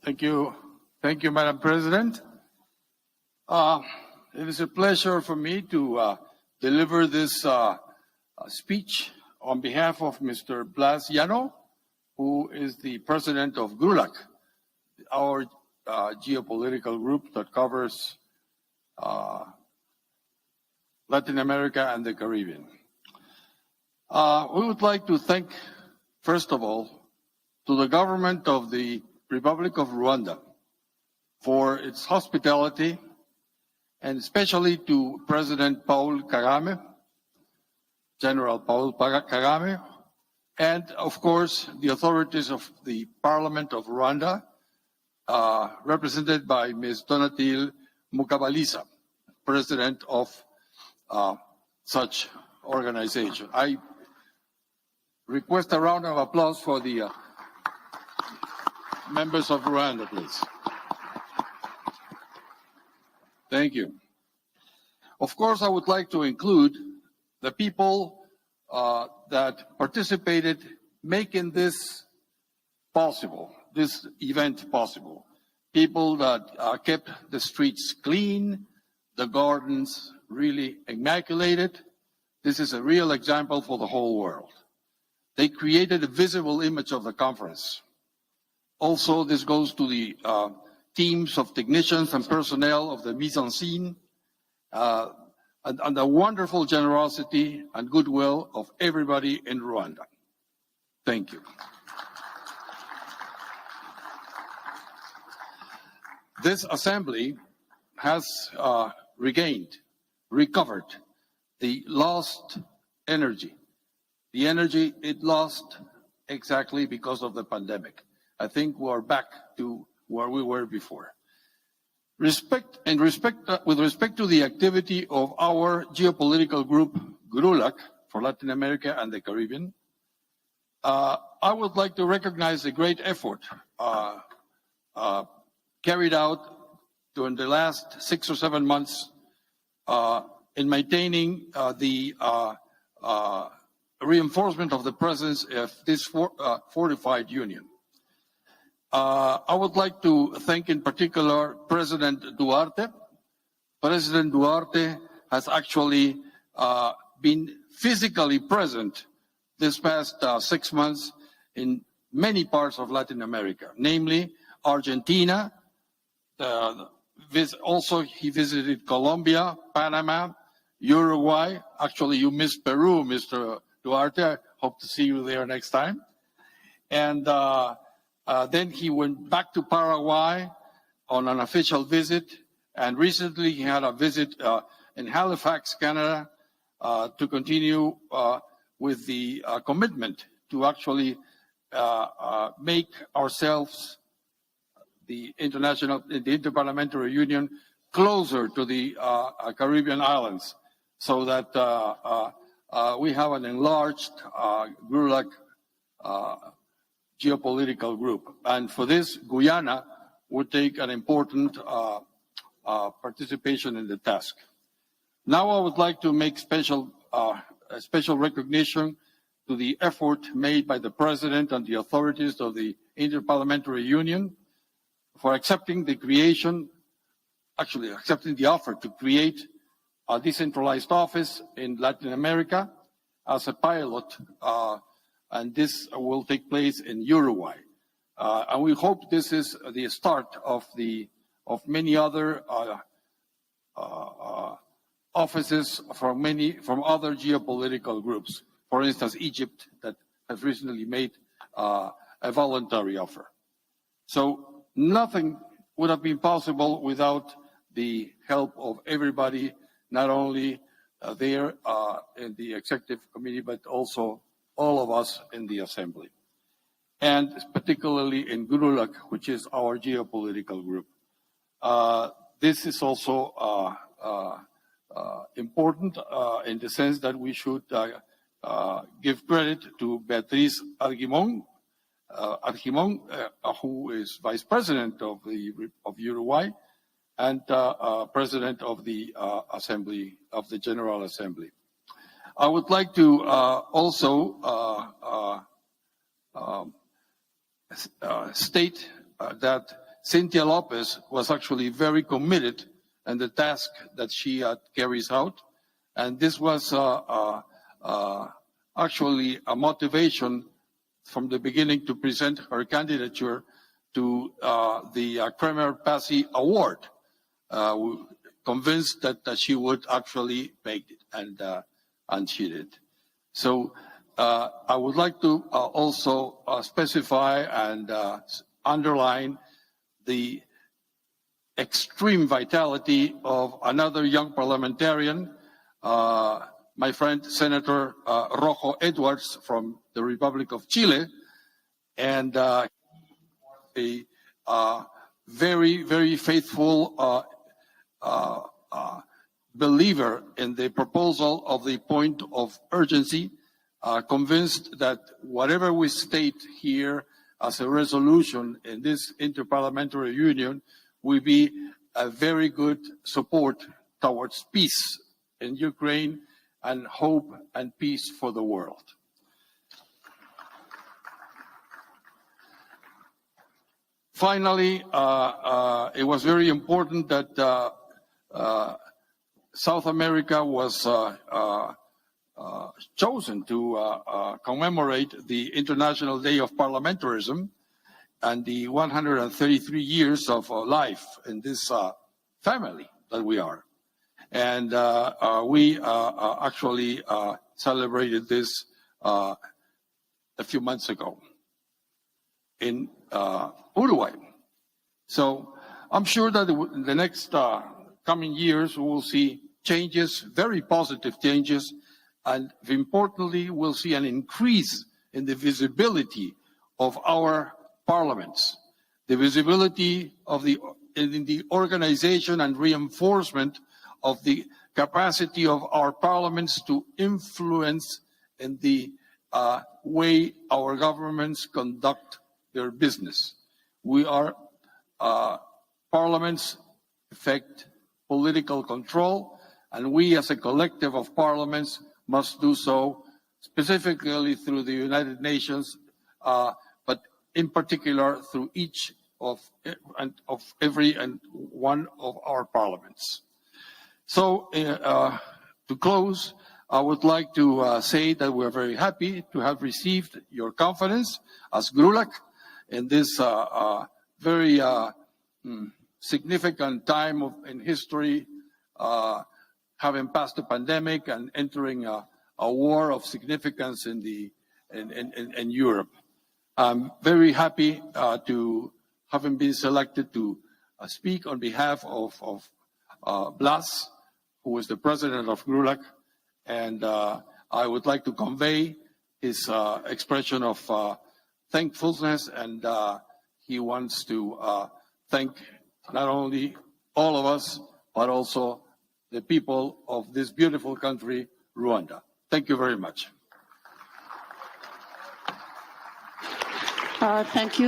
Thank you, Madam President. It is a pleasure for me to deliver this speech on behalf of Mr. Blas Llano, who is the president of GRULAC, our geopolitical group that covers Latin America and the Caribbean. We would like to thank, first of all, to the government of the Republic of Rwanda for its hospitality, and especially to President Paul Kagame, General Paul Kagame, and of course the authorities of the Parliament of Rwanda, represented by Ms. Donatille Mukabalisa, President of such organization. I request a round of applause for the members of Rwanda, please. Thank you. Of course, I would like to include the people that participated making this possible, this event possible. People that kept the streets clean, the gardens really immaculated. This is a real example for the whole world. They created a visible image of the conference. Also, this goes to the teams of technicians and personnel of the mise en scene, and the wonderful generosity and goodwill of everybody in Rwanda. Thank you. This assembly has recovered the lost energy, the energy it lost exactly because of the pandemic. I think we're back to where we were before. With respect to the activity of our geopolitical group, GRULAC, for Latin America and the Caribbean, I would like to recognize the great effort carried out during the last 6 or 7 months in maintaining the reinforcement of the presence of this fortified union. I would like to thank in particular President Duarte. President Duarte has actually been physically present this past 6 months in many parts of Latin America, namely Argentina. Also, he visited Colombia, Panama, Uruguay. Actually, you missed Peru, Mr. Duarte. I hope to see you there next time. And then he went back to Paraguay on an official visit, and recently he had a visit in Halifax, Canada, to continue with the commitment to actually make ourselves, the Interparliamentary Union, closer to the Caribbean islands, so that we have an enlarged GRULAC geopolitical group. And for this, Guyana would take an important participation in the task. Now I would like to make special recognition to the effort made by the President and the authorities of the Interparliamentary Union for accepting the offer to create a decentralized office in Latin America as a pilot, and this will take place in Uruguay. And we hope this is the start of many other offices from other geopolitical groups. For instance, Egypt, that has recently made a voluntary offer. So nothing would have been possible without the help of everybody, not only there in the executive committee, but also all of us in the assembly, and particularly in GRULAC, which is our geopolitical group. This is also important in the sense that we should give credit to Beatriz Argimon, who is Vice President of Uruguay and President of the Assembly, of the General Assembly. I would like to also state that Cynthia Lopez was actually very committed in the task that she carries out. And this was actually a motivation from the beginning to present her candidature to the Kremer Passy Award, convinced that she would actually make it, and she did. So I would like to also specify and underline the extreme vitality of another young parliamentarian, my friend Senator Rojo Edwards from the Republic of Chile, and a very, very faithful believer in the proposal of the point of urgency, convinced that whatever we state here as a resolution in this interparliamentary union will be a very good support towards peace in Ukraine and hope and peace for the world. Finally, it was very important that South America was chosen to commemorate the International Day of Parliamentarism and the 133 years of life in this family that we are. And we actually celebrated this a few months ago in Uruguay. So I'm sure that in the next coming years, we will see changes, very positive changes, and importantly, we'll see an increase in the visibility of our parliaments, the visibility of in the organization and reinforcement of the capacity of our parliaments to influence in the way our governments conduct their business. We are parliaments effect political control, and we as a collective of parliaments must do so specifically through the United Nations, but in particular through each of every and one of our parliaments. So to close, I would like to say that we're very happy to have received your confidence as GRULAC in this very significant time in history, having passed the pandemic and entering a war of significance in Europe. I'm very happy to having been selected to speak on behalf of Blas, who is the president of GRULAC, and I would like to convey his expression of thankfulness, and he wants to thank not only all of us, but also the people of this beautiful country, Rwanda. Thank you very much. Thank you.